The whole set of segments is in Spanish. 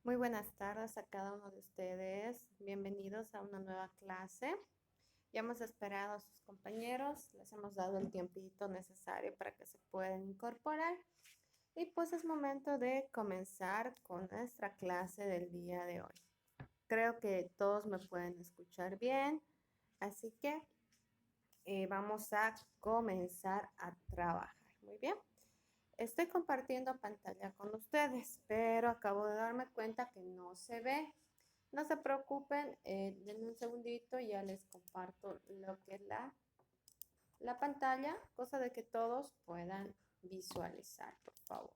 Muy buenas tardes a cada uno de ustedes. Bienvenidos a una nueva clase. Ya hemos esperado a sus compañeros, les hemos dado el tiempito necesario para que se puedan incorporar. Y pues es momento de comenzar con nuestra clase del día de hoy. Creo que todos me pueden escuchar bien, así que vamos a comenzar a trabajar. Muy bien. Estoy compartiendo pantalla con ustedes, pero acabo de darme cuenta que no se ve. No se preocupen, denme un segundito y ya les comparto lo que es la pantalla, cosa de que todos puedan visualizar, por favor.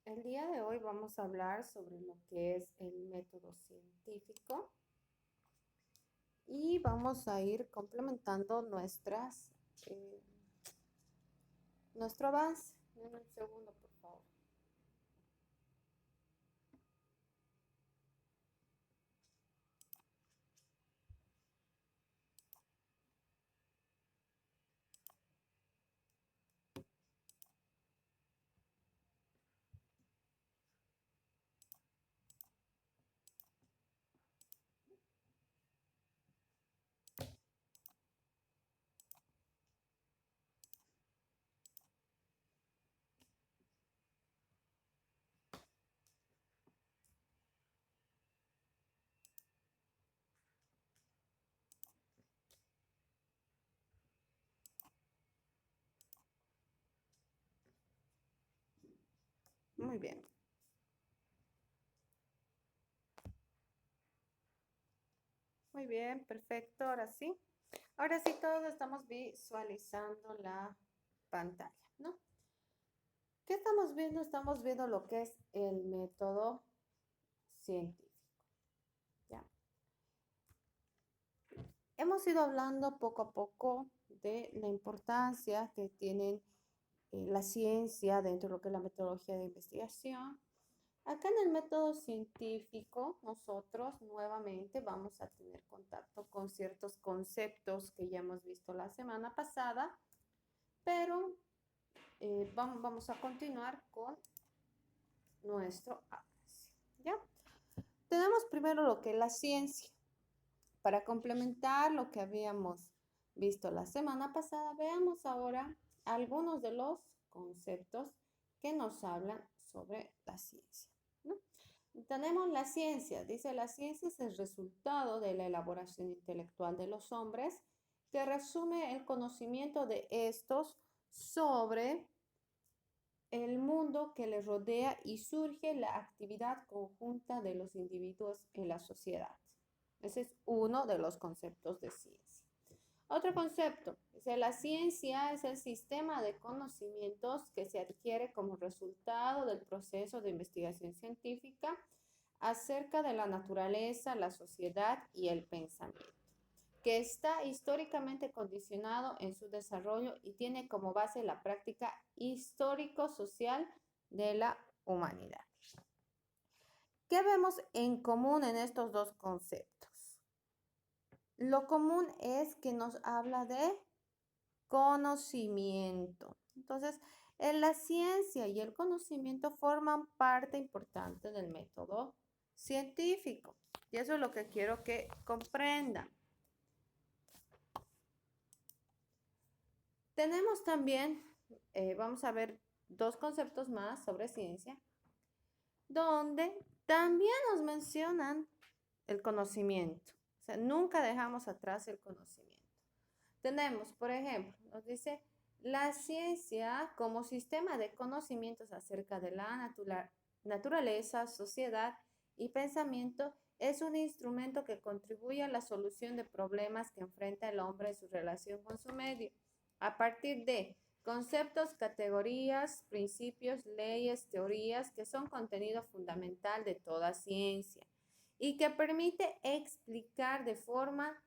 El día de hoy vamos a hablar sobre lo que es el método científico y vamos a ir complementando eh, nuestro avance. Denme un segundo, por favor. Muy bien. Muy bien, perfecto. Ahora sí. Ahora sí todos estamos visualizando la pantalla, ¿no? ¿Qué estamos viendo? Estamos viendo lo que es el método científico. ¿Ya? Hemos ido hablando poco a poco de la importancia que tienen la ciencia dentro de lo que es la metodología de investigación. Acá en el método científico, nosotros nuevamente vamos a tener contacto con ciertos conceptos que ya hemos visto la semana pasada, pero vamos a continuar con nuestro avance. ¿Ya? Tenemos primero lo que es la ciencia. Para complementar lo que habíamos visto la semana pasada, veamos ahora algunos de los conceptos que nos hablan sobre la ciencia, ¿no? Tenemos la ciencia. Dice, la ciencia es el resultado de la elaboración intelectual de los hombres que resume el conocimiento de estos sobre el mundo que les rodea y surge la actividad conjunta de los individuos en la sociedad. Ese es uno de los conceptos de ciencia. Otro concepto, dice, la ciencia es el sistema de conocimientos que se adquiere como resultado del proceso de investigación científica acerca de la naturaleza, la sociedad y el pensamiento, que está históricamente condicionado en su desarrollo y tiene como base la práctica histórico-social de la humanidad. ¿Qué vemos en común en estos dos conceptos? Lo común es que nos habla de conocimiento. Entonces, en la ciencia y el conocimiento forman parte importante del método científico. Y eso es lo que quiero que comprendan. Tenemos también, vamos a ver dos conceptos más sobre ciencia, donde también nos mencionan el conocimiento. O sea, nunca dejamos atrás el conocimiento. Tenemos, por ejemplo, nos dice la ciencia como sistema de conocimientos acerca de la naturaleza, sociedad y pensamiento es un instrumento que contribuye a la solución de problemas que enfrenta el hombre en su relación con su medio, a partir de conceptos, categorías, principios, leyes, teorías que son contenido fundamental de toda ciencia y que permite explicar de forma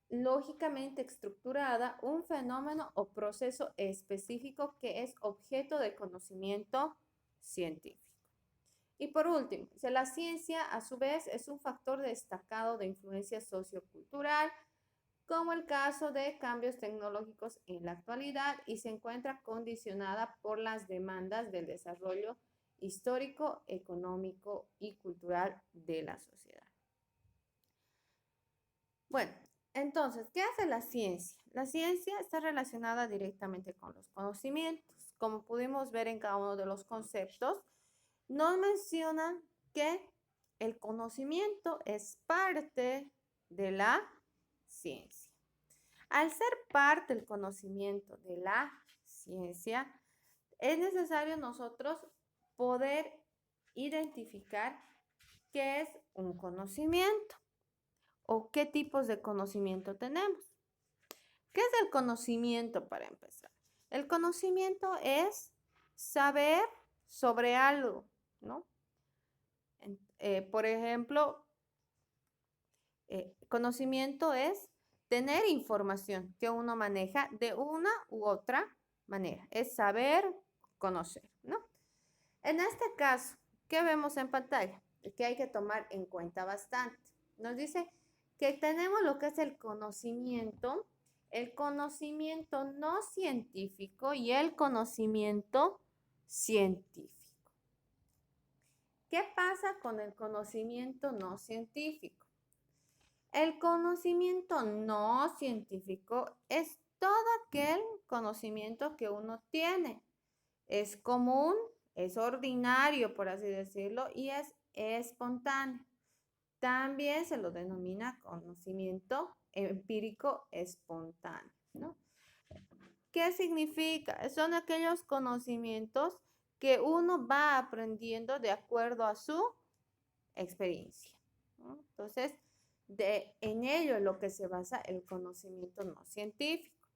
lógicamente estructurada un fenómeno o proceso específico que es objeto de conocimiento científico. Y por último, dice, la ciencia a su vez es un factor destacado de influencia sociocultural, como el caso de cambios tecnológicos en la actualidad, y se encuentra condicionada por las demandas del desarrollo histórico, económico y cultural de la sociedad. Bueno, entonces, ¿qué hace la ciencia? La ciencia está relacionada directamente con los conocimientos. Como pudimos ver en cada uno de los conceptos, nos mencionan que el conocimiento es parte de la ciencia. Al ser parte del conocimiento de la ciencia, es necesario nosotros poder identificar qué es un conocimiento o qué tipos de conocimiento tenemos. ¿Qué es el conocimiento para empezar? El conocimiento es saber sobre algo, ¿no? Por ejemplo, conocimiento es tener información que uno maneja de una u otra manera. Es saber, conocer, ¿no? En este caso, ¿qué vemos en pantalla? Que hay que tomar en cuenta bastante. Nos dice que tenemos lo que es el conocimiento no científico y el conocimiento científico. ¿Qué pasa con el conocimiento no científico? El conocimiento no científico es todo aquel conocimiento que uno tiene. Es común, es ordinario, por así decirlo, y es espontáneo. También se lo denomina conocimiento empírico espontáneo, ¿no? ¿Qué significa? Son aquellos conocimientos que uno va aprendiendo de acuerdo a su experiencia, ¿no? Entonces, en ello es lo que se basa el conocimiento no científico.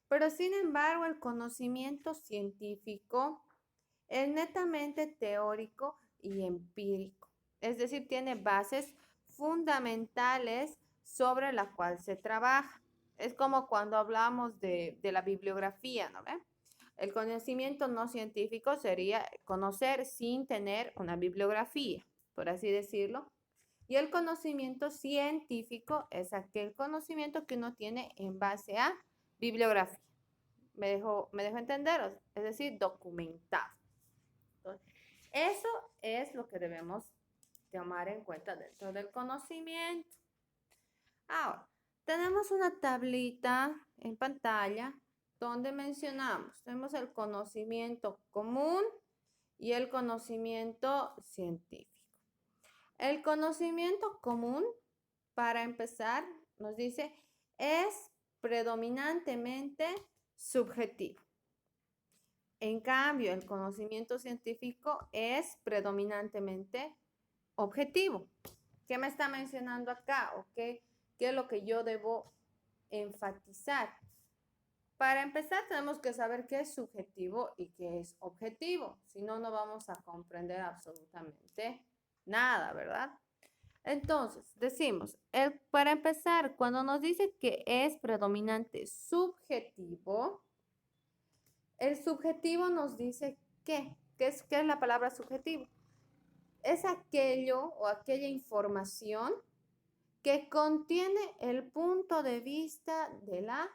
Pero sin embargo, el conocimiento científico es netamente teórico y empírico. Es decir, tiene bases fundamentales sobre la cual se trabaja. Es como cuando hablamos de la bibliografía, ¿no ve? El conocimiento no científico sería conocer sin tener una bibliografía, por así decirlo. Y el conocimiento científico es aquel conocimiento que uno tiene en base a bibliografía. ¿Me dejo entender? Es decir, documentado. Entonces, eso es lo que debemos tomar en cuenta dentro del conocimiento. Ahora, tenemos una tablita en pantalla donde tenemos el conocimiento común y el conocimiento científico. El conocimiento común, para empezar, nos dice, es predominantemente subjetivo. En cambio, el conocimiento científico es predominantemente objetivo. ¿Qué me está mencionando acá? ¿O qué es lo que yo debo enfatizar? Para empezar, tenemos que saber qué es subjetivo y qué es objetivo. Si no, no vamos a comprender absolutamente nada, ¿verdad? Entonces, decimos, para empezar, cuando nos dice que es predominante subjetivo, el subjetivo nos dice ¿qué es la palabra subjetivo? Es aquello o aquella información que contiene el punto de vista de la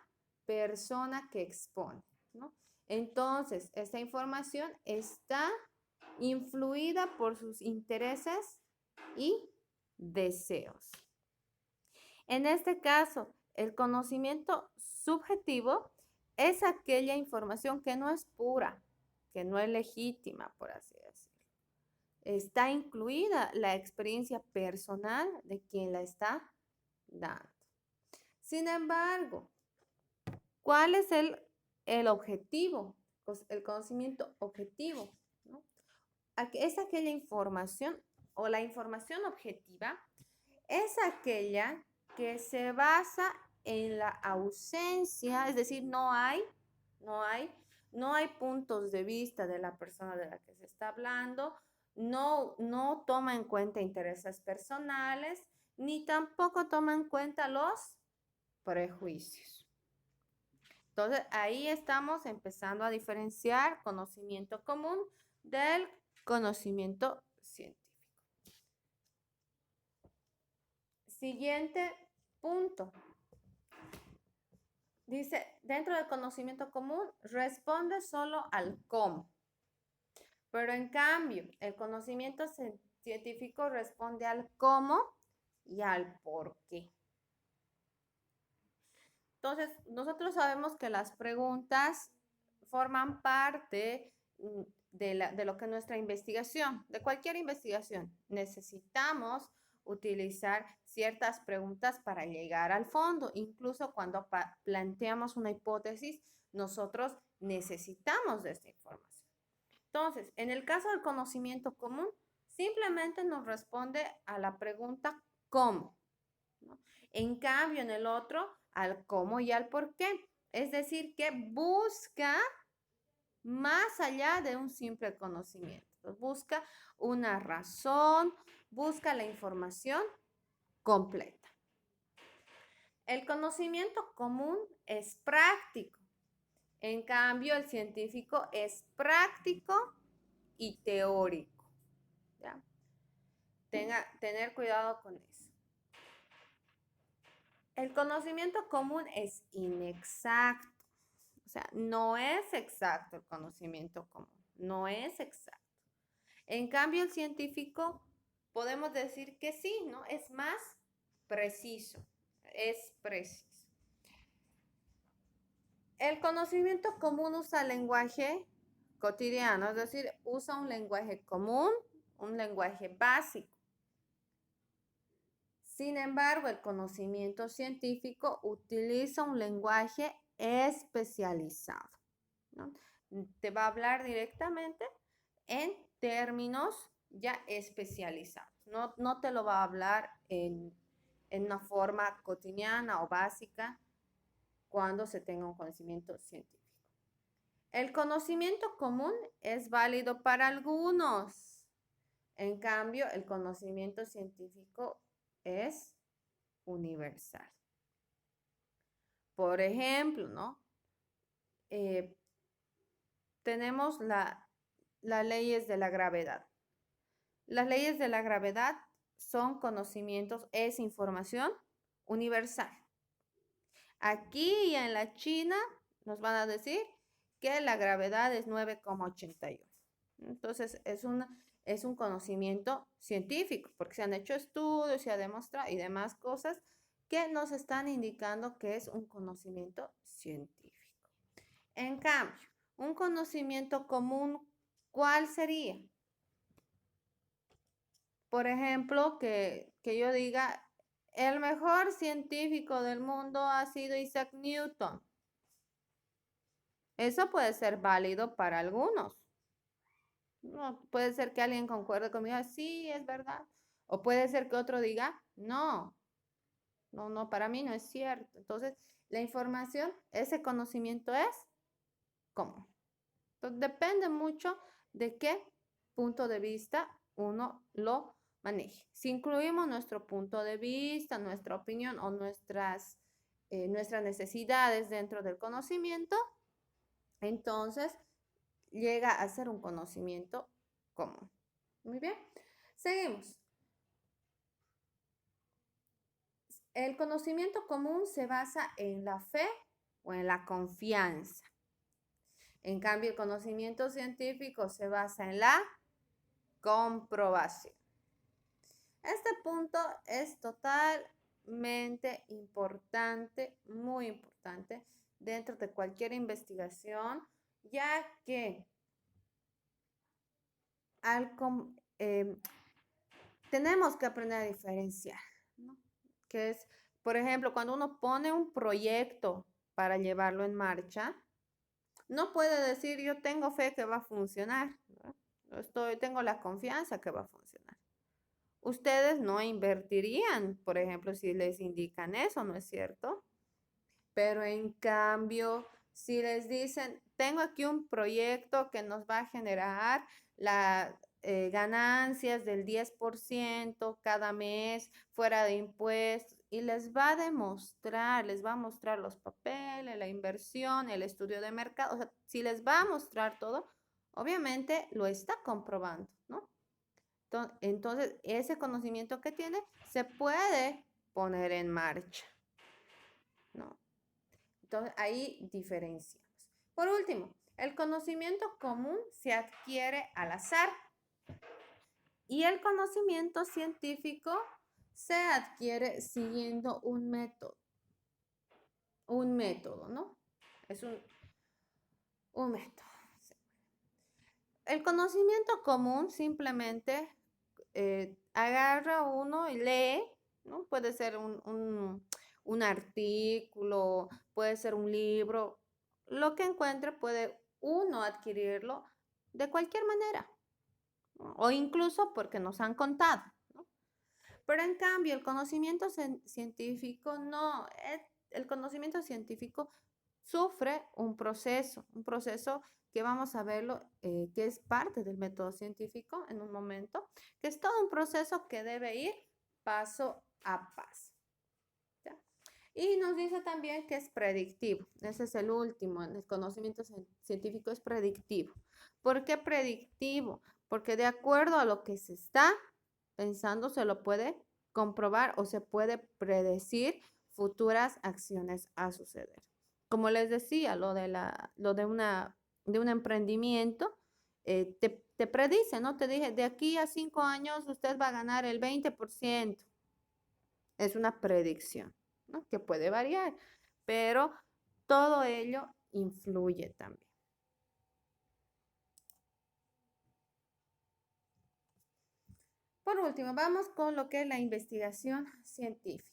persona que expone, ¿no? Entonces, esta información está influida por sus intereses y deseos. En este caso, el conocimiento subjetivo es aquella información que no es pura, que no es legítima, por así decirlo. Está incluida la experiencia personal de quien la está dando. Sin embargo, ¿cuál es el objetivo? Pues el conocimiento objetivo, ¿no? Es aquella información o la información objetiva es aquella que se basa en la ausencia, es decir, no hay puntos de vista de la persona de la que se está hablando, no toma en cuenta intereses personales, ni tampoco toma en cuenta los prejuicios. Entonces, ahí estamos empezando a diferenciar conocimiento común del conocimiento científico. Siguiente punto. Dice, dentro del conocimiento común, responde solo al cómo. Pero en cambio, el conocimiento científico responde al cómo y al por qué. Entonces, nosotros sabemos que las preguntas forman parte de lo que es nuestra investigación, de cualquier investigación. Necesitamos utilizar ciertas preguntas para llegar al fondo. Incluso cuando planteamos una hipótesis, nosotros necesitamos de esta información. Entonces, en el caso del conocimiento común, simplemente nos responde a la pregunta ¿cómo? ¿No? En cambio, en el otro, al cómo y al por qué. Es decir, que busca más allá de un simple conocimiento. Busca una razón, busca la información completa. El conocimiento común es práctico. En cambio, el científico es práctico y teórico. ¿Ya? Tener cuidado con eso. El conocimiento común es inexacto. O sea, no es exacto el conocimiento común. No es exacto. En cambio, el científico podemos decir que sí, ¿no? Es más preciso. Es preciso. El conocimiento común usa lenguaje cotidiano, es decir, usa un lenguaje común, un lenguaje básico. Sin embargo, el conocimiento científico utiliza un lenguaje especializado, ¿no? Te va a hablar directamente en términos ya especializados. No te lo va a hablar en una forma cotidiana o básica cuando se tenga un conocimiento científico. El conocimiento común es válido para algunos. En cambio, el conocimiento científico es universal. Por ejemplo, ¿no? Tenemos las leyes de la gravedad. Las leyes de la gravedad son conocimientos, es información universal. Aquí y en la China nos van a decir que la gravedad es 9,81. Entonces, es un conocimiento científico, porque se han hecho estudios, se ha demostrado y demás cosas que nos están indicando que es un conocimiento científico. En cambio, un conocimiento común, ¿cuál sería? Por ejemplo, que yo diga, el mejor científico del mundo ha sido Isaac Newton. Eso puede ser válido para algunos. No, puede ser que alguien concuerde conmigo, sí, es verdad. O puede ser que otro diga, no, para mí no es cierto. Entonces, la información, ese conocimiento es común. Entonces, depende mucho de qué punto de vista uno lo maneje. Si incluimos nuestro punto de vista, nuestra opinión o nuestras necesidades dentro del conocimiento, entonces llega a ser un conocimiento común. Muy bien, seguimos. El conocimiento común se basa en la fe o en la confianza. En cambio, el conocimiento científico se basa en la comprobación. Este punto es totalmente importante, muy importante dentro de cualquier investigación, ya que tenemos que aprender a diferenciar, ¿no? Que es, por ejemplo, cuando uno pone un proyecto para llevarlo en marcha, no puede decir yo tengo fe que va a funcionar, ¿no? Tengo la confianza que va a funcionar. Ustedes no invertirían, por ejemplo, si les indican eso, ¿no es cierto? Pero en cambio, si les dicen, tengo aquí un proyecto que nos va a generar las ganancias del 10% cada mes fuera de impuestos y les va a mostrar los papeles, la inversión, el estudio de mercado, o sea, si les va a mostrar todo, obviamente lo está comprobando, ¿no? Entonces, ese conocimiento que tiene se puede poner en marcha, ¿no? Entonces, ahí diferenciamos. Por último, el conocimiento común se adquiere al azar y el conocimiento científico se adquiere siguiendo un método, ¿no? Es un método. El conocimiento común simplemente agarra uno y lee, ¿no? Puede ser un artículo, puede ser un libro, lo que encuentre puede uno adquirirlo de cualquier manera, ¿no? O incluso porque nos han contado, ¿no? Pero en cambio, el conocimiento científico no, el conocimiento científico sufre un proceso que vamos a verlo, que es parte del método científico en un momento, que es todo un proceso que debe ir paso a paso. ¿Ya? Y nos dice también que es predictivo. Ese es el último, el conocimiento científico es predictivo. ¿Por qué predictivo? Porque de acuerdo a lo que se está pensando, se lo puede comprobar o se puede predecir futuras acciones a suceder. Como les decía, lo de un emprendimiento, te predice, ¿no? Te dije, de aquí a 5 años usted va a ganar el 20%. Es una predicción, ¿no? Que puede variar, pero todo ello influye también. Por último, vamos con lo que es la investigación científica.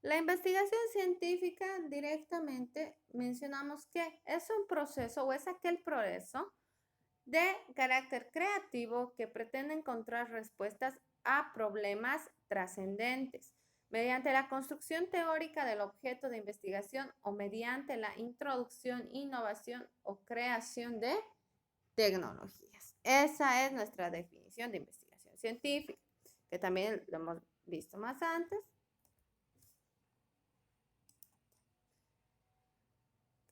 La investigación científica directamente mencionamos que es un proceso o es aquel proceso de carácter creativo que pretende encontrar respuestas a problemas trascendentes mediante la construcción teórica del objeto de investigación o mediante la introducción, innovación o creación de tecnologías. Esa es nuestra definición de investigación científica, que también lo hemos visto más antes.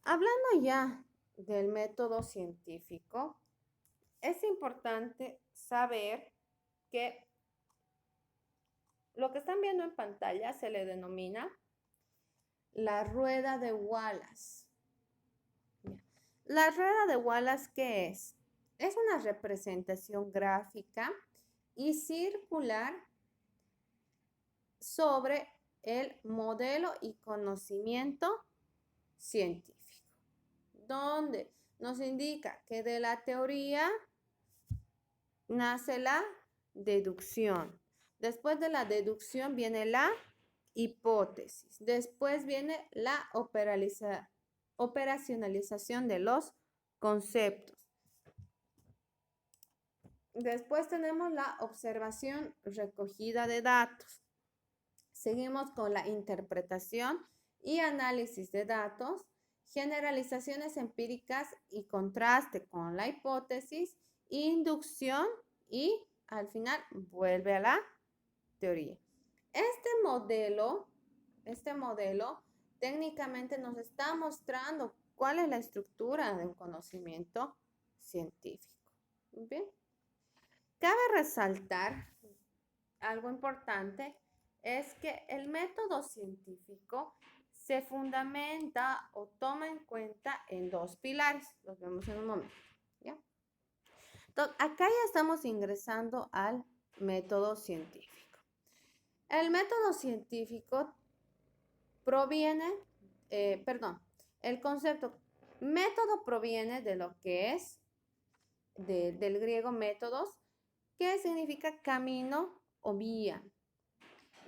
Hablando ya del método científico, es importante saber que lo que están viendo en pantalla se le denomina la rueda de Wallace. La rueda de Wallace, ¿qué es? Es una representación gráfica y circular sobre el modelo y conocimiento científico, donde nos indica que de la teoría nace la deducción. Después de la deducción viene la hipótesis. Después viene la operacionalización de los conceptos. Después tenemos la observación recogida de datos. Seguimos con la interpretación y análisis de datos, generalizaciones empíricas y contraste con la hipótesis, inducción y al final vuelve a la teoría. Este modelo técnicamente nos está mostrando cuál es la estructura de un conocimiento científico. Bien. Cabe resaltar algo importante, es que el método científico se fundamenta o toma en cuenta en dos pilares. Los vemos en un momento. ¿Ya? Entonces, acá ya estamos ingresando al método científico. El método científico proviene, el concepto método proviene de lo que es del griego métodos, que significa camino o vía.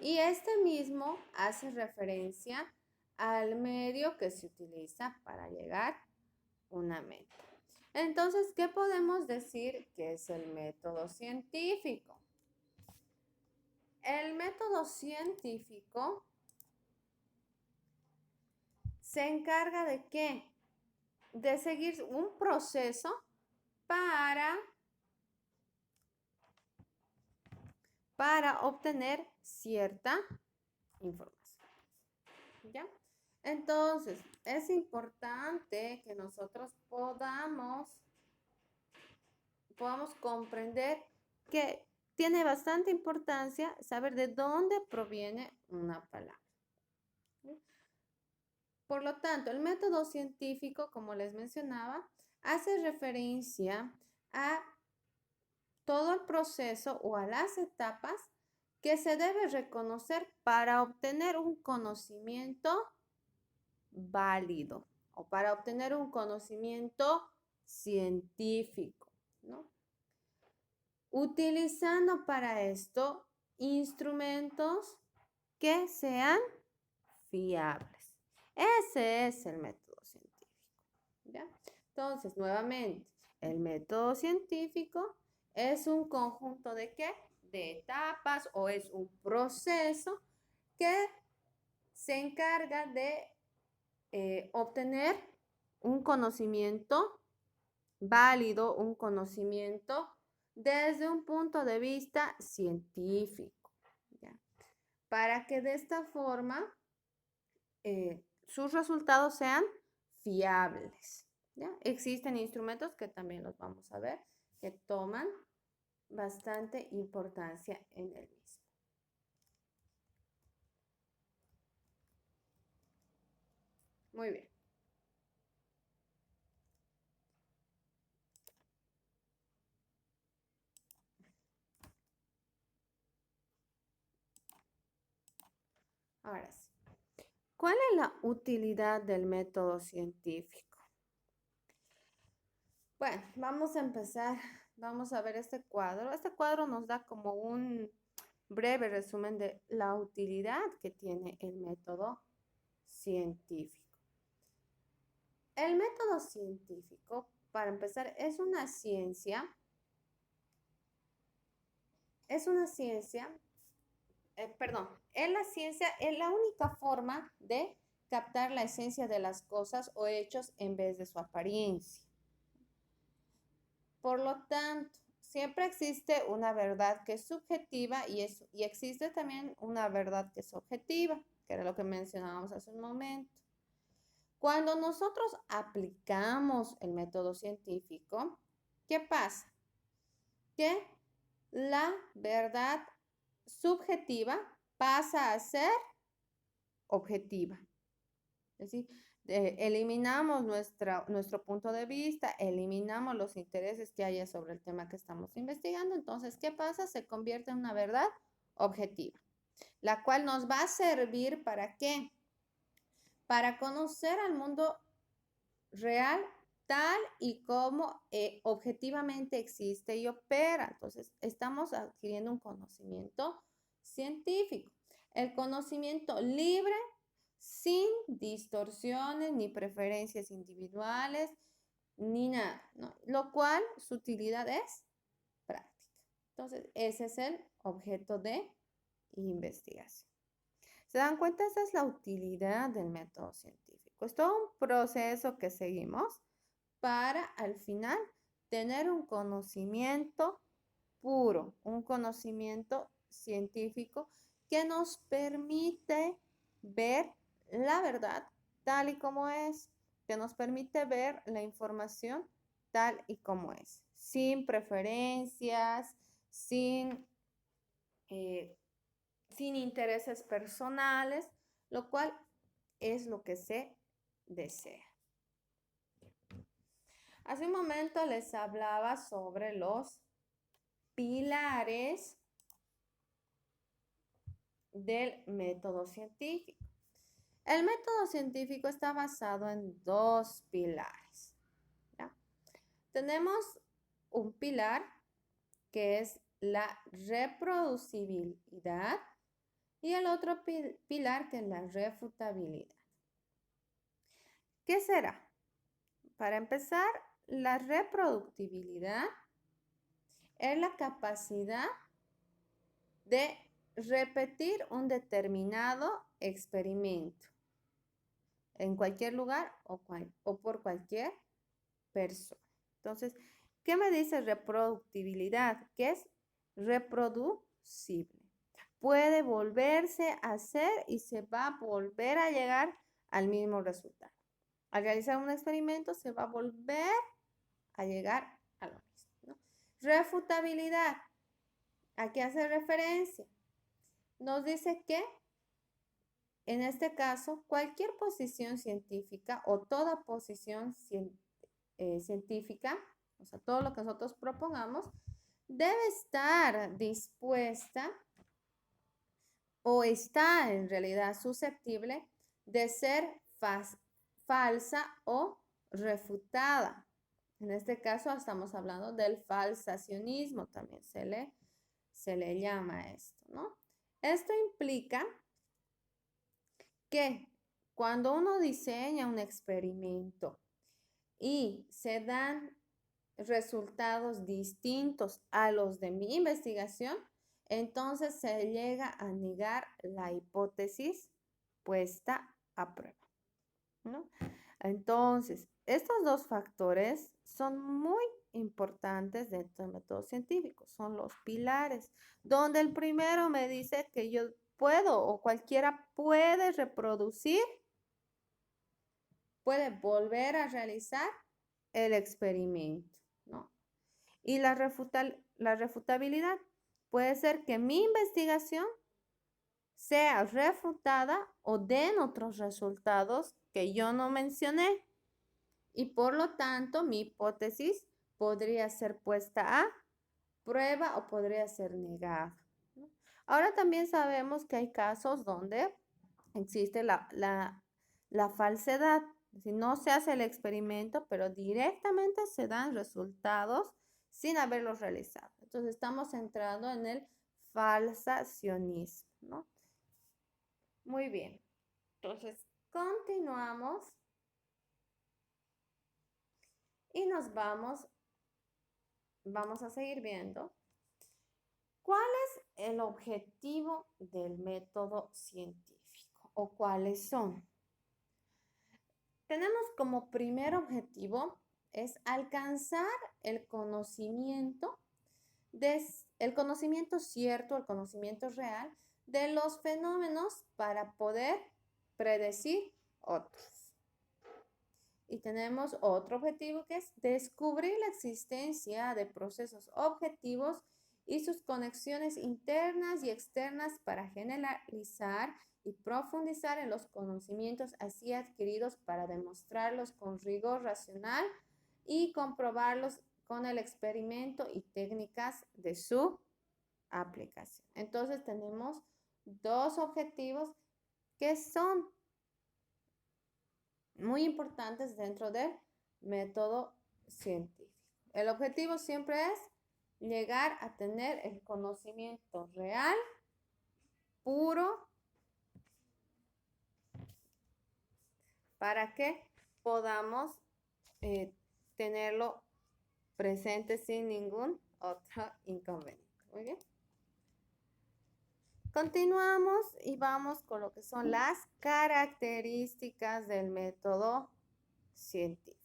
Y este mismo hace referencia al medio que se utiliza para llegar a una meta. Entonces, ¿qué podemos decir que es el método científico? El método científico se encarga de ¿qué? De seguir un proceso para obtener cierta información. ¿Ya? Entonces, es importante que nosotros podamos podamos comprender que tiene bastante importancia saber de dónde proviene una palabra. Por lo tanto, el método científico, como les mencionaba, hace referencia a todo el proceso o a las etapas que se debe reconocer para obtener un conocimiento válido o para obtener un conocimiento científico, ¿no? Utilizando para esto instrumentos que sean fiables. Ese es el método científico, ¿ya? Entonces, nuevamente, el método científico es un conjunto de ¿qué? De etapas o es un proceso que se encarga de obtener un conocimiento válido, un conocimiento desde un punto de vista científico, ¿ya? Para que de esta forma sus resultados sean fiables, ¿ya? Existen instrumentos que también los vamos a ver, que toman bastante importancia en el mismo. Muy bien. Ahora sí. ¿Cuál es la utilidad del método científico? Bueno, vamos a empezar. Vamos a ver este cuadro. Este cuadro nos da como un breve resumen de la utilidad que tiene el método científico. El método científico, para empezar, es una ciencia, es la ciencia, es la única forma de captar la esencia de las cosas o hechos en vez de su apariencia. Por lo tanto, siempre existe una verdad que es subjetiva y existe también una verdad que es objetiva, que era lo que mencionábamos hace un momento. Cuando nosotros aplicamos el método científico, ¿qué pasa? Que la verdad subjetiva pasa a ser objetiva. Es decir, eliminamos nuestro punto de vista, eliminamos los intereses que haya sobre el tema que estamos investigando. Entonces, ¿qué pasa? Se convierte en una verdad objetiva, la cual nos va a servir ¿para qué? Para conocer al mundo real tal y como objetivamente existe y opera. Entonces, estamos adquiriendo un conocimiento científico. El conocimiento libre, sin distorsiones ni preferencias individuales, ni nada, ¿no? Lo cual su utilidad es práctica. Entonces, ese es el objeto de investigación. ¿Se dan cuenta? Esa es la utilidad del método científico. Es todo un proceso que seguimos para al final tener un conocimiento puro, un conocimiento científico que nos permite ver la verdad tal y como es, que nos permite ver la información tal y como es, sin preferencias, sin intereses personales, lo cual es lo que se desea. Hace un momento les hablaba sobre los pilares del método científico. El método científico está basado en dos pilares, ¿ya? Tenemos un pilar que es la reproducibilidad y el otro pilar que es la refutabilidad. ¿Qué será? Para empezar, la reproductibilidad es la capacidad de repetir un determinado experimento en cualquier lugar o por cualquier persona. Entonces, ¿qué me dice reproductibilidad? Que es reproducible. Puede volverse a hacer y se va a volver a llegar al mismo resultado. Al realizar un experimento se va a volver a llegar a lo mismo, ¿no? Refutabilidad. ¿A qué hace referencia? Nos dice que, en este caso, cualquier posición científica o toda posición científica, o sea, todo lo que nosotros propongamos, debe estar dispuesta o está en realidad susceptible de ser falsa o refutada. En este caso estamos hablando del falsacionismo, también se le llama esto, ¿no? Esto implica que cuando uno diseña un experimento y se dan resultados distintos a los de mi investigación, entonces se llega a negar la hipótesis puesta a prueba, ¿no? Entonces, estos dos factores son muy importantes dentro del método científico, son los pilares, donde el primero me dice que yo puedo o cualquiera puede reproducir, puede volver a realizar el experimento, ¿no? Y la refutabilidad puede ser que mi investigación sea refutada o den otros resultados que yo no mencioné. Y por lo tanto, mi hipótesis podría ser puesta a prueba o podría ser negada, ¿no? Ahora también sabemos que hay casos donde existe la falsedad. Si no se hace el experimento, pero directamente se dan resultados sin haberlos realizado. Entonces estamos entrando en el falsacionismo, ¿no? Muy bien. Entonces continuamos y nos vamos a seguir viendo cuál es el objetivo del método científico o cuáles son. Tenemos como primer objetivo es alcanzar el conocimiento cierto, el conocimiento real de los fenómenos para poder predecir otros. Y tenemos otro objetivo que es descubrir la existencia de procesos objetivos y sus conexiones internas y externas para generalizar y profundizar en los conocimientos así adquiridos para demostrarlos con rigor racional y comprobarlos con el experimento y técnicas de su aplicación. Entonces tenemos dos objetivos que son muy importantes dentro del método científico. El objetivo siempre es llegar a tener el conocimiento real, puro, para que podamos tenerlo presente sin ningún otro inconveniente. Muy bien. Continuamos y vamos con lo que son las características del método científico.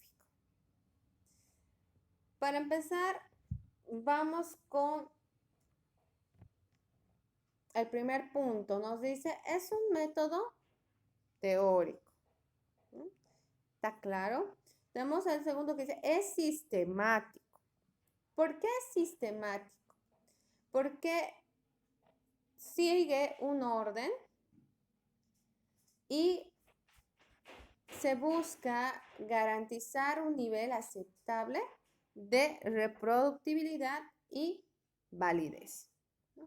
Para empezar, vamos con el primer punto. Nos dice, es un método teórico. ¿Está claro? Tenemos el segundo que dice, es sistemático. ¿Por qué es sistemático? Porque sigue un orden y se busca garantizar un nivel aceptable de reproductibilidad y validez.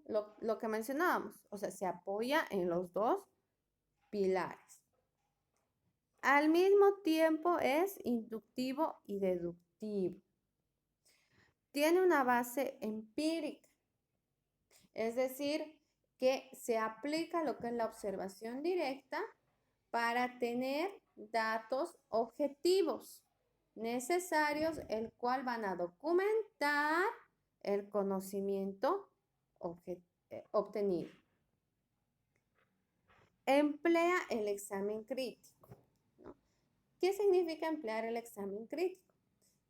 Lo que mencionábamos, o sea, se apoya en los dos pilares. Al mismo tiempo es inductivo y deductivo. Tiene una base empírica, es decir, que se aplica lo que es la observación directa para tener datos objetivos necesarios, el cual van a documentar el conocimiento obtenido. Emplea el examen crítico, ¿no? ¿Qué significa emplear el examen crítico?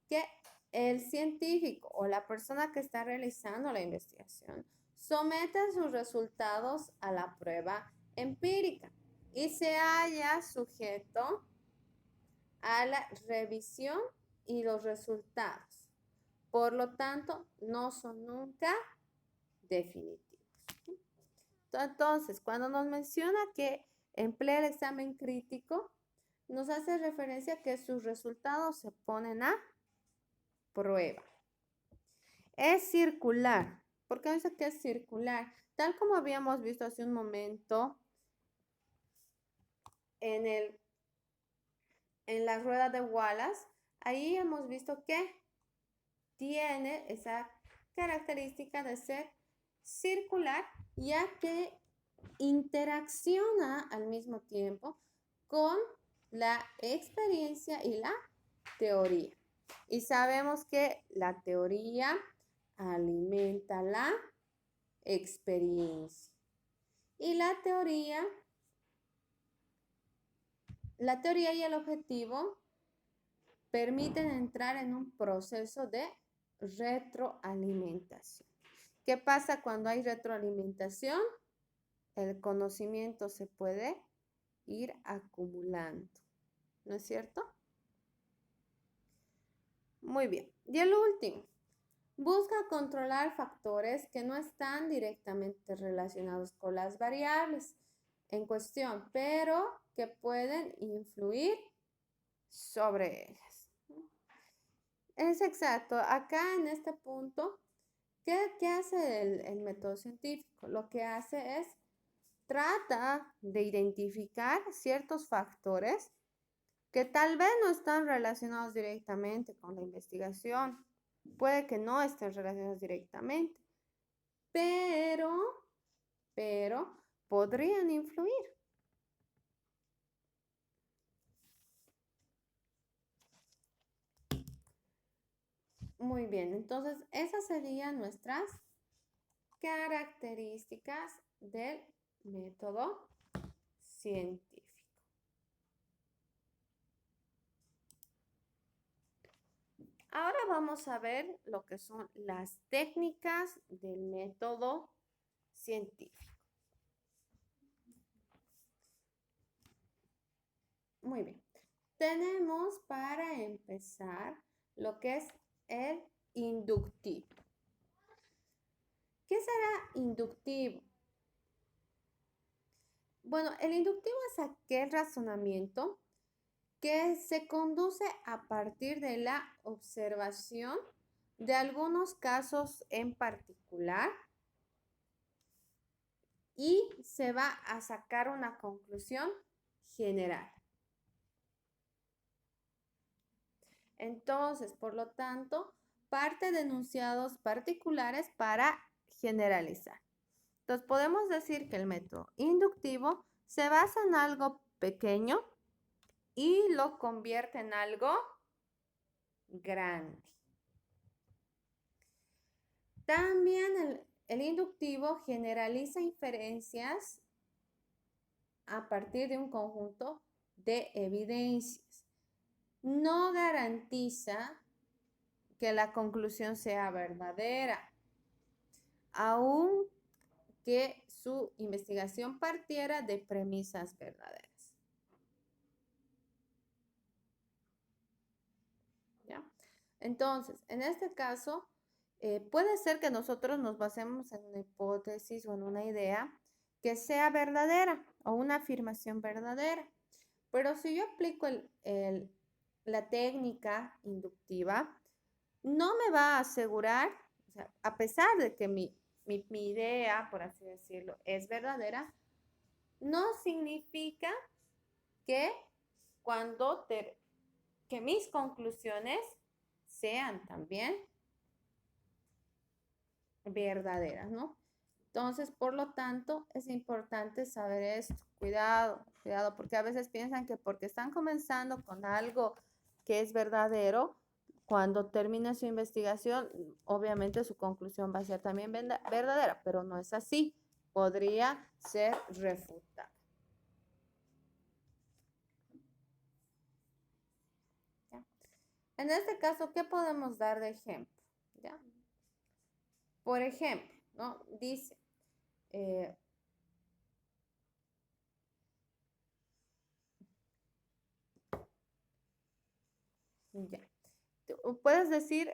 Que el científico o la persona que está realizando la investigación somete sus resultados a la prueba empírica y se halla sujeto a la revisión y los resultados Por lo tanto, no son nunca definitivos. Entonces, cuando nos menciona que emplea el examen crítico, nos hace referencia a que sus resultados se ponen a prueba. Es circular. ¿Por qué dice que es circular? Tal como habíamos visto hace un momento en la rueda de Wallace, ahí hemos visto que tiene esa característica de ser circular, ya que interacciona al mismo tiempo con la experiencia y la teoría. Y sabemos que la teoría alimenta la experiencia. Y la teoría y el objetivo permiten entrar en un proceso de retroalimentación. ¿Qué pasa cuando hay retroalimentación? El conocimiento se puede ir acumulando, ¿no es cierto? Muy bien. Y el último, busca controlar factores que no están directamente relacionados con las variables en cuestión, pero que pueden influir sobre ellas. Es exacto. Acá en este punto, ¿qué hace el método científico? Lo que hace es trata de identificar ciertos factores que tal vez no están relacionados directamente con la investigación. Puede que no estén relacionados directamente, pero podrían influir. Muy bien, entonces esas serían nuestras características del método científico. Ahora vamos a ver lo que son las técnicas del método científico. Muy bien. Tenemos para empezar lo que es el inductivo. ¿Qué será inductivo? Bueno, el inductivo es aquel razonamiento que se conduce a partir de la observación de algunos casos en particular y se va a sacar una conclusión general. Entonces, por lo tanto, parte de enunciados particulares para generalizar. Entonces, podemos decir que el método inductivo se basa en algo pequeño y lo convierte en algo grande. También el inductivo generaliza inferencias a partir de un conjunto de evidencias. No garantiza que la conclusión sea verdadera, aun que su investigación partiera de premisas verdaderas. ¿Ya? Entonces, en este caso, puede ser que nosotros nos basemos en una hipótesis o en una idea que sea verdadera o una afirmación verdadera. Pero si yo aplico la técnica inductiva, no me va a asegurar, o sea, a pesar de que mi idea, por así decirlo, es verdadera, no significa que que mis conclusiones sean también verdaderas, ¿no? Entonces, por lo tanto, es importante saber esto. Cuidado, cuidado, porque a veces piensan que porque están comenzando con algo que es verdadero, cuando termine su investigación, obviamente su conclusión va a ser también verdadera, pero no es así. Podría ser refutada. ¿Ya? En este caso, ¿qué podemos dar de ejemplo? ¿Ya? Por ejemplo, ¿no? Dice, ya. Puedes decir,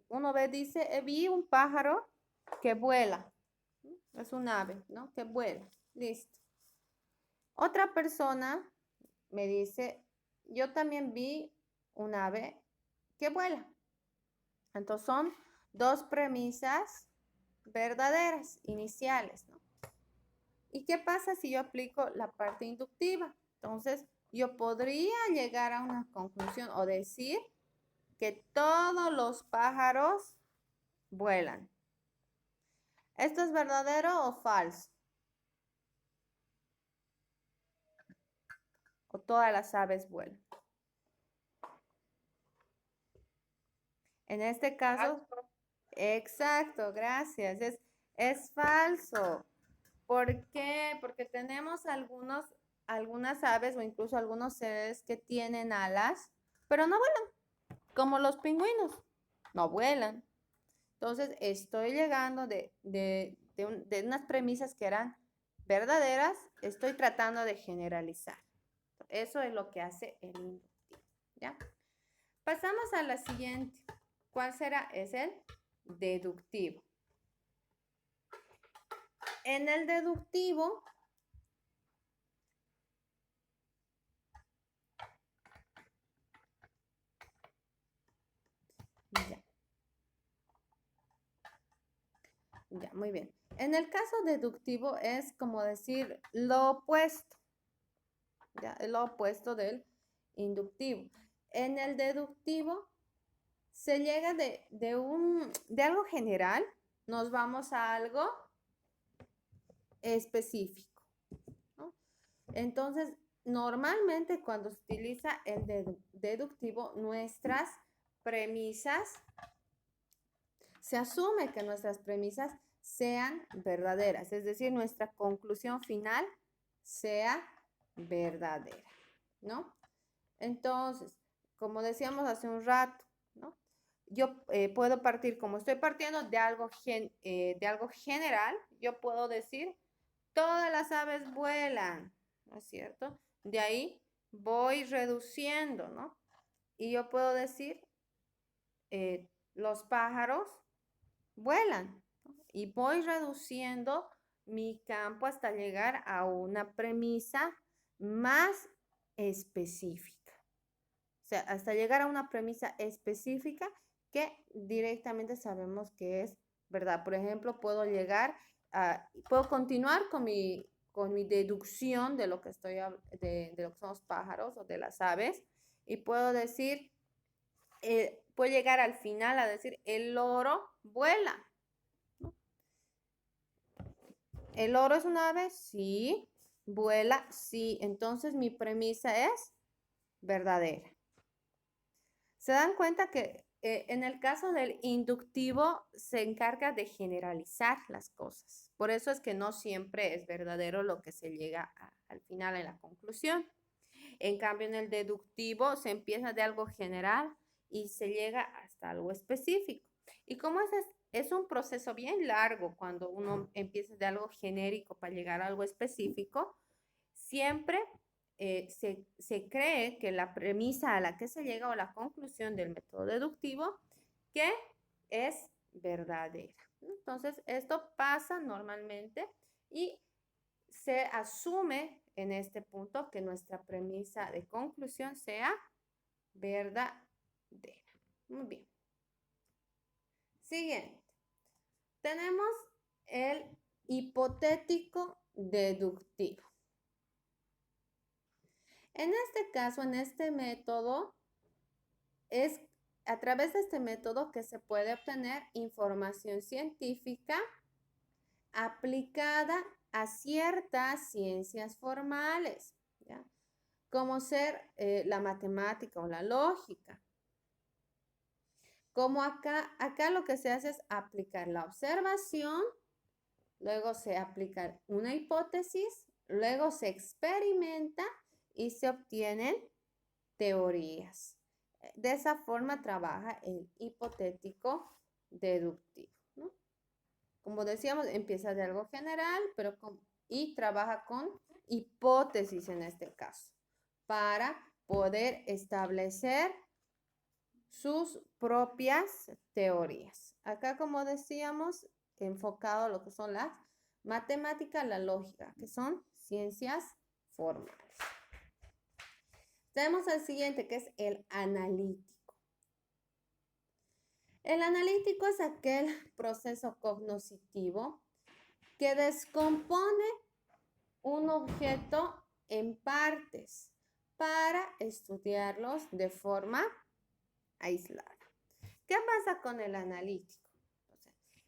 uno ve, dice, vi un pájaro que vuela. Es un ave, ¿no? Que vuela. Listo. Otra persona me dice, yo también vi un ave que vuela. Entonces son dos premisas verdaderas, iniciales, ¿no? ¿Y qué pasa si yo aplico la parte inductiva? Entonces, yo podría llegar a una conclusión o decir que todos los pájaros vuelan. ¿Esto es verdadero o falso? ¿O todas las aves vuelan? En este caso, exacto, gracias. Es falso. ¿Por qué? Porque tenemos algunas aves o incluso algunos seres que tienen alas, pero no vuelan, como los pingüinos, no vuelan. Entonces, estoy llegando de unas premisas que eran verdaderas, estoy tratando de generalizar. Eso es lo que hace el inductivo, ¿ya? Pasamos a la siguiente. ¿Cuál será? Es el deductivo. En el deductivo, ya, muy bien. En el caso deductivo es como decir lo opuesto, ¿ya? Lo opuesto del inductivo. En el deductivo se llega de algo general, nos vamos a algo específico, ¿no? Entonces, normalmente cuando se utiliza el deductivo, nuestras premisas, se asume que nuestras premisas sean verdaderas, es decir, nuestra conclusión final sea verdadera, ¿no? Entonces, como decíamos hace un rato, ¿no? Yo puedo partir, como estoy partiendo de algo general, yo puedo decir, todas las aves vuelan, ¿no es cierto? De ahí voy reduciendo, ¿no? Y yo puedo decir, los pájaros vuelan, ¿no? Y voy reduciendo mi campo hasta llegar a una premisa más específica. O sea, hasta llegar a una premisa específica que directamente sabemos que es verdad. Por ejemplo, puedo continuar con mi deducción de lo que de lo que son los pájaros o de las aves y puedo decir, puedo llegar al final a decir, el loro vuela. ¿El loro es un ave? Sí. ¿Vuela? Sí. Entonces mi premisa es verdadera. Se dan cuenta que en el caso del inductivo se encarga de generalizar las cosas. Por eso es que no siempre es verdadero lo que se llega al final en la conclusión. En cambio, en el deductivo se empieza de algo general y se llega hasta algo específico. Y como es un proceso bien largo cuando uno empieza de algo genérico para llegar a algo específico, siempre se cree que la premisa a la que se llega o la conclusión del método deductivo que es verdadera. Entonces, esto pasa normalmente y se asume en este punto que nuestra premisa de conclusión sea verdadera. Muy bien. Siguiente. Tenemos el hipotético deductivo. En este caso, en este método, es a través de este método que se puede obtener información científica aplicada a ciertas ciencias formales, ¿ya? Como ser la matemática o la lógica. Como acá lo que se hace es aplicar la observación, luego se aplica una hipótesis, luego se experimenta y se obtienen teorías. De esa forma trabaja el hipotético deductivo, ¿no? Como decíamos, empieza de algo general, y trabaja con hipótesis en este caso, para poder establecer sus propias teorías. Acá, como decíamos, enfocado a lo que son las matemáticas, la lógica, que son ciencias formales. Tenemos el siguiente, que es el analítico. El analítico es aquel proceso cognitivo que descompone un objeto en partes para estudiarlos de forma aislada. ¿Qué pasa con el analítico?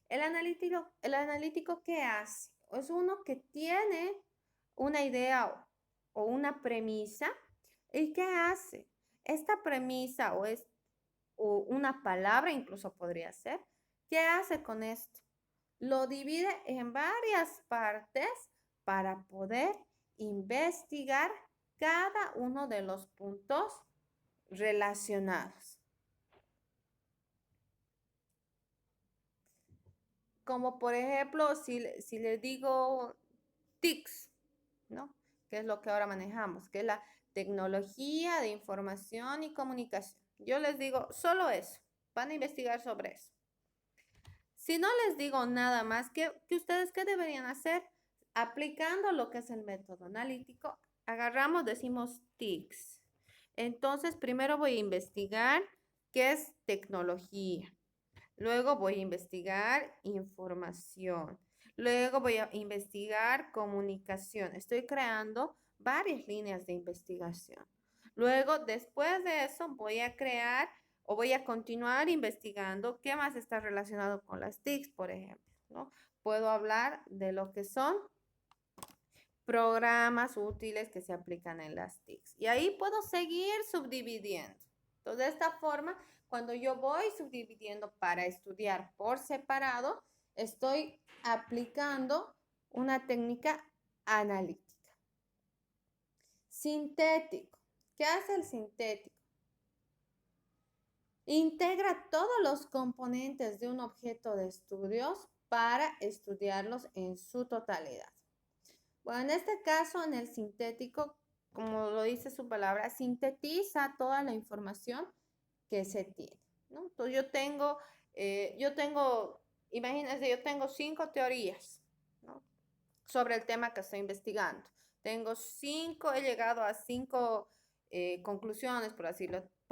El analítico, ¿qué hace? Es uno que tiene una idea o una premisa. ¿Y qué hace? Esta premisa o una palabra incluso podría ser, ¿qué hace con esto? Lo divide en varias partes para poder investigar cada uno de los puntos relacionados. Como por ejemplo, si le digo TICS, ¿no? Que es lo que ahora manejamos, que es la tecnología de información y comunicación. Yo les digo solo eso, van a investigar sobre eso. Si no les digo nada más, ¿qué ustedes qué deberían hacer? Aplicando lo que es el método analítico, agarramos, decimos TICS. Entonces, primero voy a investigar qué es tecnología. Luego voy a investigar información. Luego voy a investigar comunicación. Estoy creando varias líneas de investigación. Luego, después de eso, voy a crear o voy a continuar investigando qué más está relacionado con las TICs, por ejemplo, ¿no? Puedo hablar de lo que son programas útiles que se aplican en las TICs. Y ahí puedo seguir subdividiendo. Entonces, de esta forma, cuando yo voy subdividiendo para estudiar por separado, estoy aplicando una técnica analítica. Sintético. ¿Qué hace el sintético? Integra todos los componentes de un objeto de estudios para estudiarlos en su totalidad. Bueno, en este caso, en el sintético, como lo dice su palabra, sintetiza toda la información que se tiene, ¿no? Entonces imagínense, yo tengo 5 teorías, ¿no? Sobre el tema que estoy investigando. He llegado a 5 conclusiones, por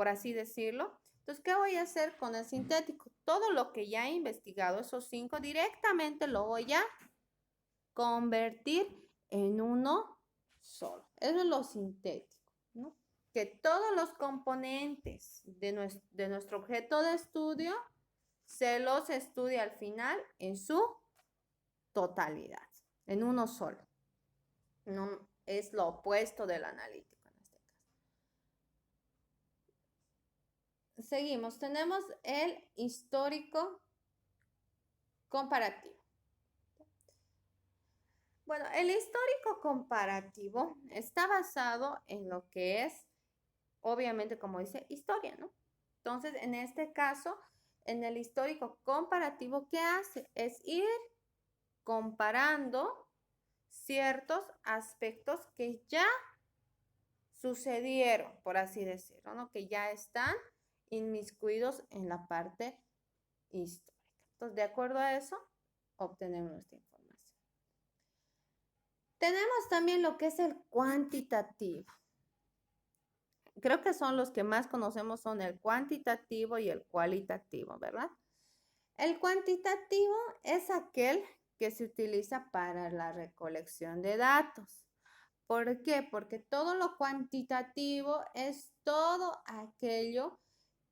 así decirlo. Entonces, ¿qué voy a hacer con el sintético? Todo lo que ya he investigado, esos 5, directamente lo voy a convertir en uno solo. Eso es lo sintético, ¿no? Que todos los componentes de nuestro objeto de estudio se los estudia al final en su totalidad, en uno solo. No, es lo opuesto del analítico en este caso. Seguimos, tenemos el histórico comparativo. Bueno, el histórico comparativo está basado en lo que es, obviamente, como dice, historia, ¿no? Entonces, en este caso, en el histórico comparativo, ¿qué hace? Es ir comparando ciertos aspectos que ya sucedieron, por así decirlo, ¿no? Que ya están inmiscuidos en la parte histórica. Entonces, de acuerdo a eso, obtenemos nuestra información. Tenemos también lo que es el cuantitativo. Creo que son los que más conocemos, son el cuantitativo y el cualitativo, ¿verdad? El cuantitativo es aquel que se utiliza para la recolección de datos. ¿Por qué? Porque todo lo cuantitativo es todo aquello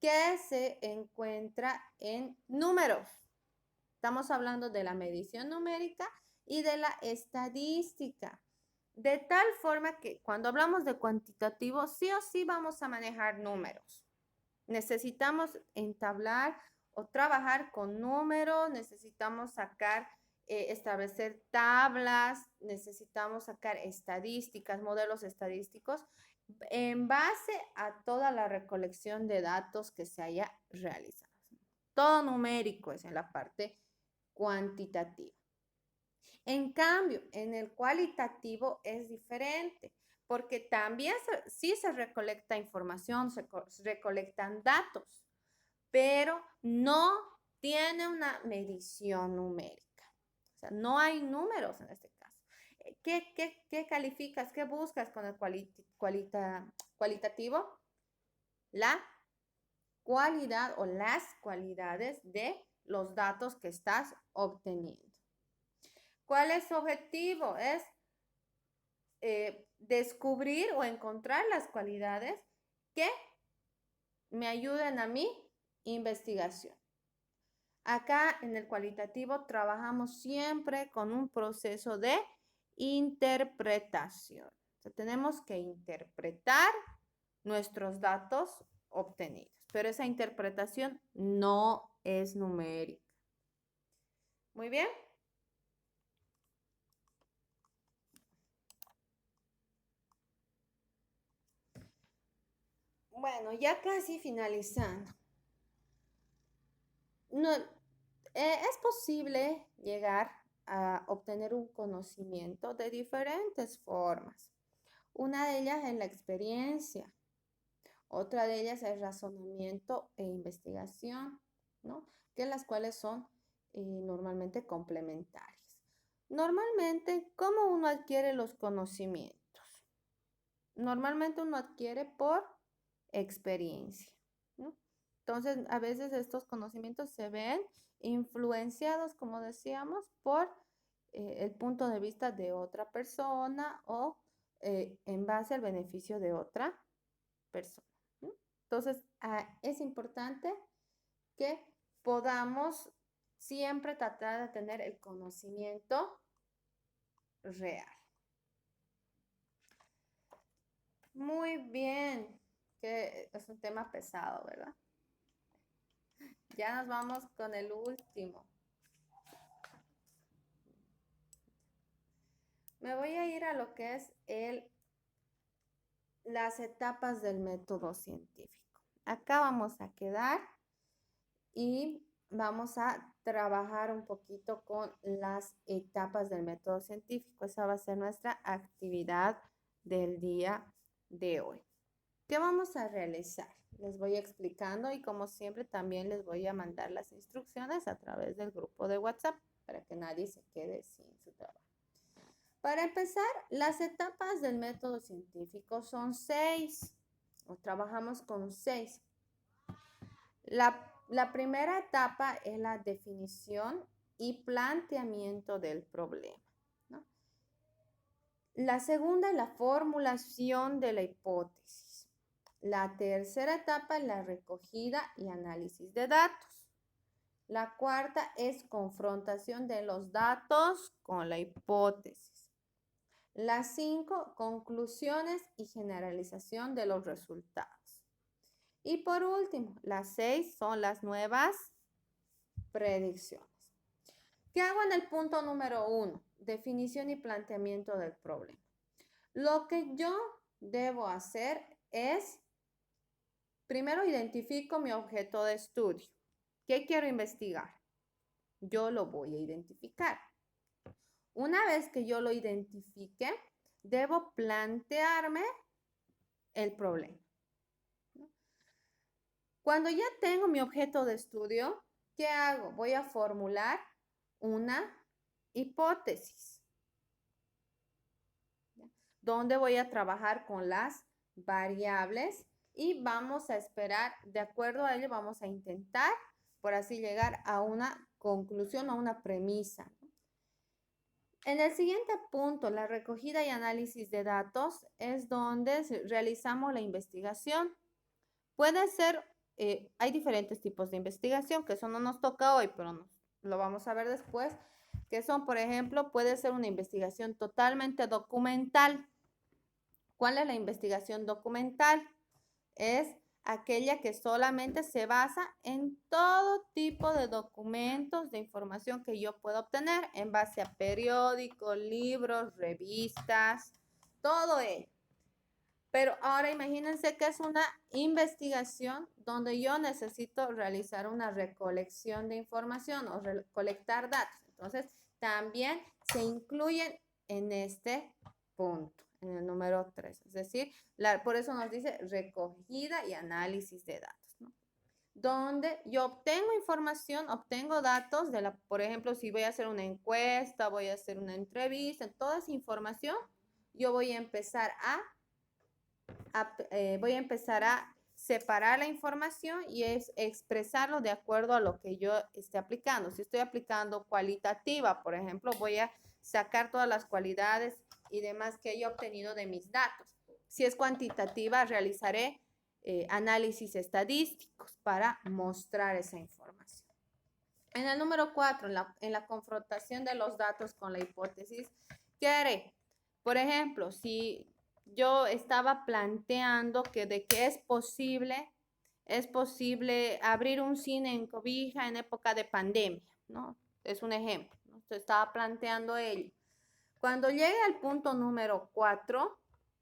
que se encuentra en números. Estamos hablando de la medición numérica y de la estadística. De tal forma que cuando hablamos de cuantitativo, sí o sí vamos a manejar números. Necesitamos entablar o trabajar con números, necesitamos establecer tablas, necesitamos sacar estadísticas, modelos estadísticos en base a toda la recolección de datos que se haya realizado. Todo numérico es en la parte cuantitativa. En cambio, en el cualitativo es diferente, porque también sí se recolecta información, se recolectan datos, pero no tiene una medición numérica. O sea, no hay números en este caso. ¿Qué calificas? ¿Qué buscas con el cualitativo? La cualidad o las cualidades de los datos que estás obteniendo. ¿Cuál es su objetivo? Es descubrir o encontrar las cualidades que me ayuden a mi investigación. Acá en el cualitativo trabajamos siempre con un proceso de interpretación. O sea, tenemos que interpretar nuestros datos obtenidos, pero esa interpretación no es numérica. Muy bien. Bueno, ya casi finalizando. No, es posible llegar a obtener un conocimiento de diferentes formas. Una de ellas es la experiencia, otra de ellas es razonamiento e investigación, ¿no? Que las cuales son normalmente complementarias. Normalmente, ¿cómo uno adquiere los conocimientos? Normalmente uno adquiere por experiencia, ¿no? Entonces, a veces estos conocimientos se ven influenciados, como decíamos, por el punto de vista de otra persona o en base al beneficio de otra persona, ¿no? Entonces, es importante que podamos siempre tratar de tener el conocimiento real. Muy bien, que es un tema pesado, ¿verdad? Ya nos vamos con el último. Me voy a ir a lo que es las etapas del método científico. Acá vamos a quedar y vamos a trabajar un poquito con las etapas del método científico. Esa va a ser nuestra actividad del día de hoy. ¿Qué vamos a realizar? Les voy explicando y como siempre también les voy a mandar las instrucciones a través del grupo de WhatsApp para que nadie se quede sin su trabajo. Para empezar, las etapas del método científico son 6, o trabajamos con 6. La primera etapa es la definición y planteamiento del problema, ¿no? La segunda es la formulación de la hipótesis. La tercera etapa es la recogida y análisis de datos. La cuarta es confrontación de los datos con la hipótesis. La 5, conclusiones y generalización de los resultados. Y por último, las 6 son las nuevas predicciones. ¿Qué hago en el punto número 1? Definición y planteamiento del problema. Lo que yo debo hacer es, primero identifico mi objeto de estudio. ¿Qué quiero investigar? Yo lo voy a identificar. Una vez que yo lo identifique, debo plantearme el problema. Cuando ya tengo mi objeto de estudio, ¿qué hago? Voy a formular una hipótesis, donde voy a trabajar con las variables y vamos a esperar, de acuerdo a ello, vamos a intentar, por así llegar a una conclusión o una premisa. En el siguiente punto, la recogida y análisis de datos, es donde realizamos la investigación. Puede ser, hay diferentes tipos de investigación, que eso no nos toca hoy, pero lo vamos a ver después, que son, por ejemplo, puede ser una investigación totalmente documental. ¿Cuál es la investigación documental? Es aquella que solamente se basa en todo tipo de documentos, de información que yo puedo obtener en base a periódicos, libros, revistas, todo ello. Pero ahora imagínense que es una investigación donde yo necesito realizar una recolección de información o recolectar datos. Entonces, también se incluyen en este punto, en el número 3. Es decir, por eso nos dice recogida y análisis de datos, ¿no? donde yo obtengo información, obtengo datos por ejemplo, si voy a hacer una encuesta, voy a hacer una entrevista, toda esa información, yo voy a empezar a separar la información y expresarlo de acuerdo a lo que yo esté aplicando. Si estoy aplicando cualitativa, por ejemplo, voy a sacar todas las cualidades y demás que he obtenido de mis datos. Si es cuantitativa, realizaré análisis estadísticos para mostrar esa información. En el número 4, en la confrontación de los datos con la hipótesis, ¿qué haré? Por ejemplo, si yo estaba planteando que es posible abrir un cine en Cobija en época de pandemia, ¿no? Es un ejemplo, ¿no? Se estaba planteando ello. Cuando llegue al punto número 4,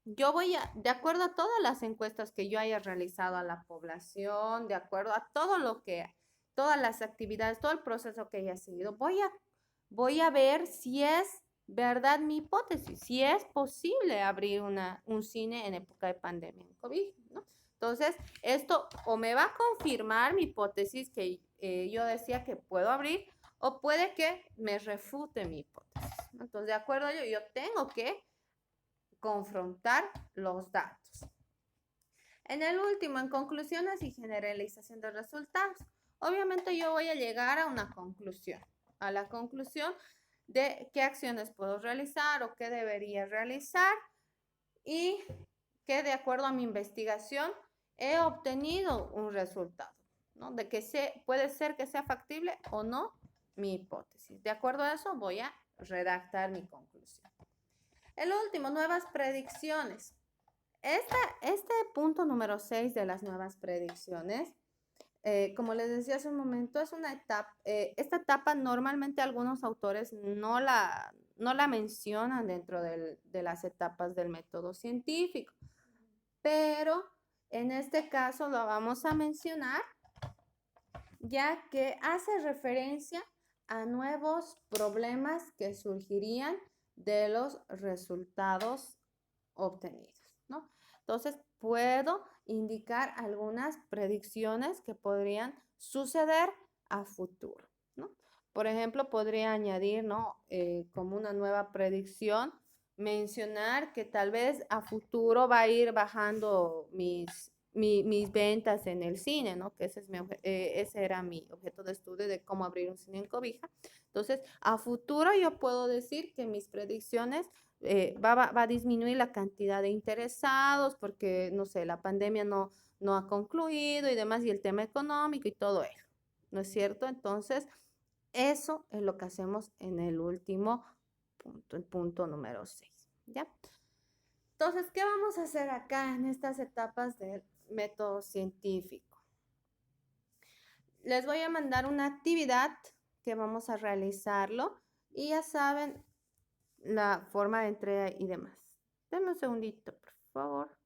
yo de acuerdo a todas las encuestas que yo haya realizado a la población, de acuerdo a todas las actividades, todo el proceso que haya seguido, voy a ver si es verdad mi hipótesis, si es posible abrir un cine en época de pandemia en COVID, ¿no? Entonces, esto o me va a confirmar mi hipótesis que yo decía que puedo abrir, o puede que me refute mi hipótesis. Entonces, de acuerdo a ello, yo tengo que confrontar los datos. En el último, en conclusiones y generalización de resultados. Obviamente yo voy a llegar a una conclusión, a la conclusión de qué acciones puedo realizar o qué debería realizar y que de acuerdo a mi investigación he obtenido un resultado, ¿no? De que puede ser que sea factible o no mi hipótesis. De acuerdo a eso voy a redactar mi conclusión. El último, nuevas predicciones. Este punto número 6 de las nuevas predicciones, como les decía hace un momento, es una etapa, esta etapa normalmente algunos autores no la mencionan dentro de las etapas del método científico, pero en este caso lo vamos a mencionar ya que hace referencia a nuevos problemas que surgirían de los resultados obtenidos, ¿no? Entonces, puedo indicar algunas predicciones que podrían suceder a futuro, ¿no? Por ejemplo, podría añadir, ¿no? Como una nueva predicción, mencionar que tal vez a futuro va a ir bajando mis ventas en el cine, ¿no? Que ese era mi objeto de estudio de cómo abrir un cine en Cobija. Entonces, a futuro yo puedo decir que mis predicciones va a disminuir la cantidad de interesados porque, no sé, la pandemia no ha concluido y demás, y el tema económico y todo eso, ¿no es cierto? Entonces, eso es lo que hacemos en el último punto, el punto número 6, ¿ya? Entonces, ¿qué vamos a hacer acá en estas etapas del método científico? Les voy a mandar una actividad que vamos a realizarlo y ya saben la forma de entrega y demás. Denme un segundito, por favor.